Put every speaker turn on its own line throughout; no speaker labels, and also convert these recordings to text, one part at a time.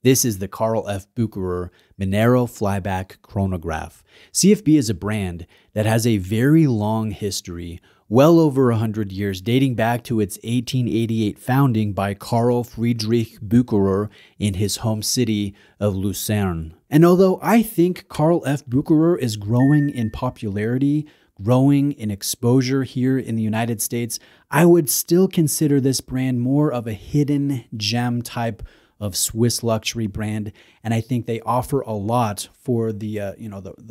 This is the Carl F. Bucherer Manero Flyback Chronograph. CFB is a brand that has a very long history, well over 100 years, dating back to its 1888 founding by Carl Friedrich Bucherer in his home city of Lucerne. And although I think Carl F. Bucherer is growing in popularity, growing in exposure here in the United States, I would still consider this brand more of a hidden gem type of Swiss luxury brand, and I think they offer a lot for the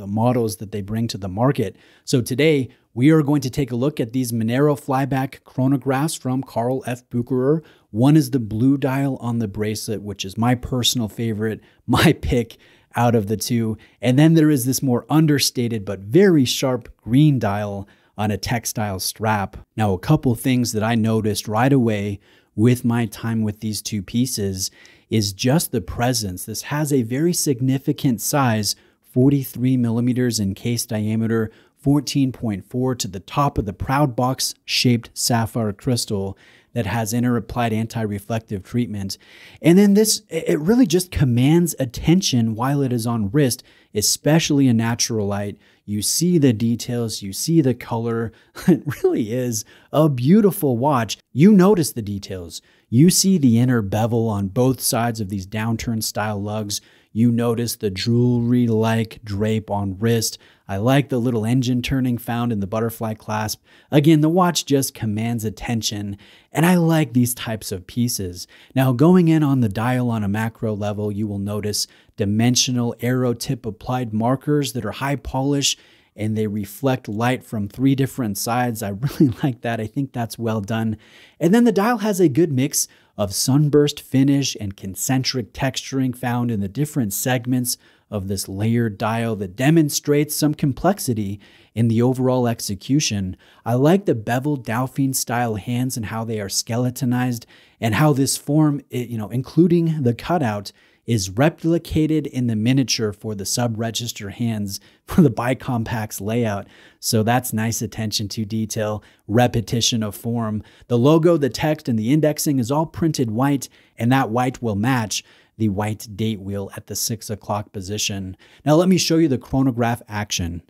models that they bring to the market. So today we are going to take a look at these Manero Flyback chronographs from Carl F. Bucherer. One is the blue dial on the bracelet, which is my personal favorite, my pick out of the two. And then there is this more understated but very sharp green dial on a textile strap. Now, a couple things that I noticed right away with my time with these two pieces is just the presence. This has a very significant size, 43 millimeters in case diameter, 14.4 to the top of the proud box shaped sapphire crystal that has inner applied anti-reflective treatment. And then it really just commands attention while it is on wrist, especially in natural light. You see the details, you see the color. It really is a beautiful watch. You notice the details. You see the inner bevel on both sides of these downturn style lugs. You notice the jewelry-like drape on wrist. I like the little engine turning found in the butterfly clasp. Again, the watch just commands attention, and I like these types of pieces. Now, going in on the dial on a macro level, you will notice dimensional arrow tip applied markers that are high polish, and they reflect light from 3 different sides. I really like that. I think that's well done. And then the dial has a good mix of sunburst finish and concentric texturing found in the different segments of this layered dial that demonstrates some complexity in the overall execution. I like the beveled Dauphine style hands and how they are skeletonized, and how this form, including the cutout, is replicated in the miniature for the sub-register hands for the bicompax layout. So that's nice attention to detail, repetition of form. The logo, the text, and the indexing is all printed white, and that white will match the white date wheel at the 6 o'clock position. Now let me show you the chronograph action.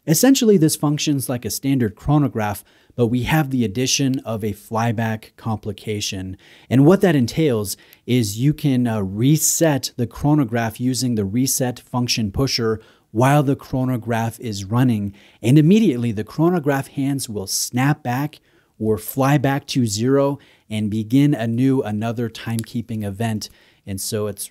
Essentially, this functions like a standard chronograph, but we have the addition of a flyback complication. And what that entails is you can reset the chronograph using the reset function pusher while the chronograph is running. And immediately the chronograph hands will snap back or fly back to 0 and begin another timekeeping event. And so it's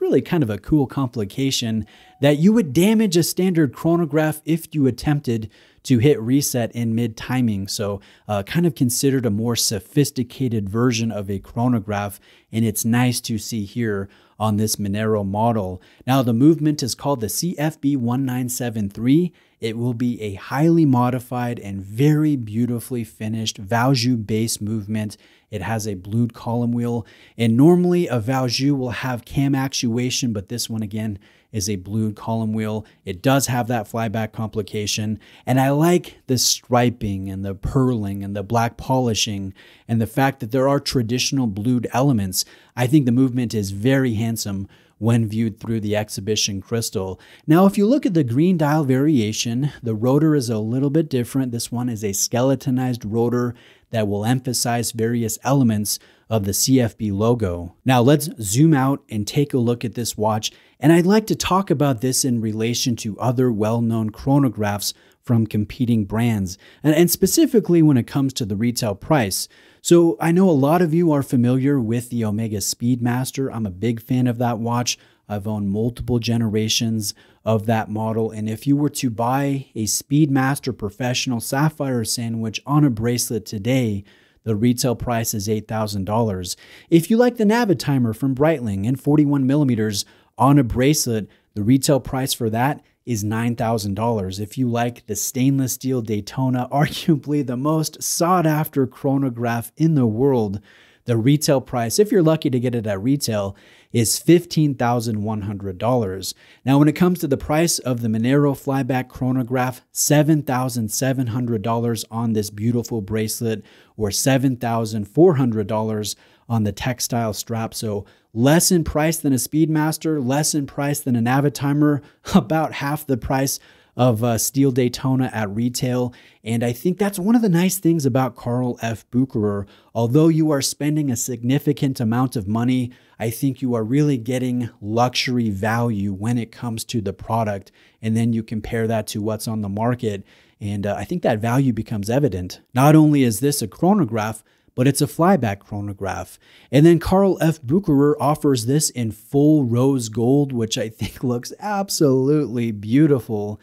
really kind of a cool complication that you would damage a standard chronograph if you attempted to hit reset in mid-timing. So kind of considered a more sophisticated version of a chronograph, and it's nice to see here on this Manero model. Now the movement is called the CFB 1973. It will be a highly modified and very beautifully finished Valjoux base movement. It has a blued column wheel, and normally a Valjoux will have cam actuation, but this one again is a blued column wheel. It does have that flyback complication, and I like the striping and the purling and the black polishing and the fact that there are traditional blued elements. I think the movement is very handsome when viewed through the exhibition crystal. Now, if you look at the green dial variation, the rotor is a little bit different. This one is a skeletonized rotor that will emphasize various elements of the CFB logo. Now let's zoom out and take a look at this watch, and I'd like to talk about this in relation to other well-known chronographs from competing brands, and specifically when it comes to the retail price. So I know a lot of you are familiar with the Omega Speedmaster. I'm a big fan of that watch. I've owned multiple generations of that model, and if you were to buy a Speedmaster Professional Sapphire Sandwich on a bracelet today, the retail price is $8,000. If you like the Navitimer from Breitling and 41 millimeters on a bracelet, the retail price for that is $9,000. If you like the stainless steel Daytona, arguably the most sought after chronograph in the world, the retail price, if you're lucky to get it at retail, is $15,100. Now, when it comes to the price of the Manero Flyback chronograph, $7,700 on this beautiful bracelet, or $7,400 on the textile strap. So less in price than a Speedmaster, less in price than a Navitimer, about half the price of Steel Daytona at retail. And I think that's one of the nice things about Carl F. Bucherer. Although you are spending a significant amount of money, I think you are really getting luxury value when it comes to the product. And then you compare that to what's on the market. And I think that value becomes evident. Not only is this a chronograph, but it's a flyback chronograph. And then Carl F. Bucherer offers this in full rose gold, which I think looks absolutely beautiful.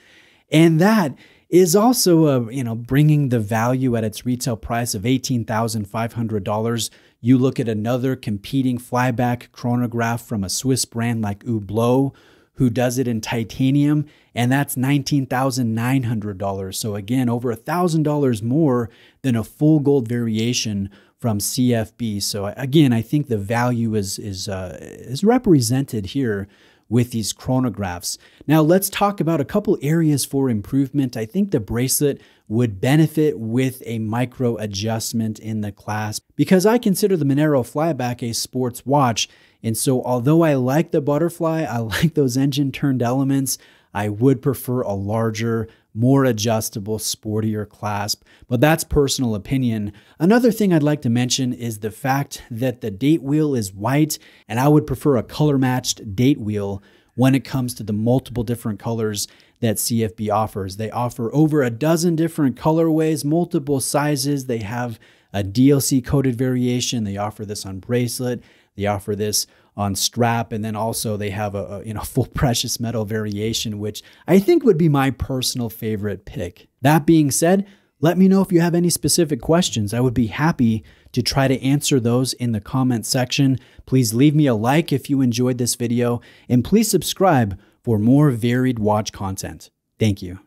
And that is also, bringing the value at its retail price of $18,500. You look at another competing flyback chronograph from a Swiss brand like Hublot, who does it in titanium, and that's $19,900. So again, over $1,000 more than a full gold variation from CFB. So again, I think the value is represented here with these chronographs. Now let's talk about a couple areas for improvement. I think the bracelet would benefit with a micro adjustment in the clasp, because I consider the Manero Flyback a sports watch. And so although I like the butterfly, I like those engine turned elements, I would prefer a larger, more adjustable, sportier clasp, but that's personal opinion. Another thing I'd like to mention is the fact that the date wheel is white, and I would prefer a color-matched date wheel when it comes to the multiple different colors that CFB offers. They offer over a dozen different colorways, multiple sizes. They have a DLC-coded variation. They offer this on bracelet. They offer this on strap, and then also they have a full precious metal variation, which I think would be my personal favorite pick. That being said, let me know if you have any specific questions. I would be happy to try to answer those in the comment section. Please leave me a like if you enjoyed this video, and please subscribe for more varied watch content. Thank you.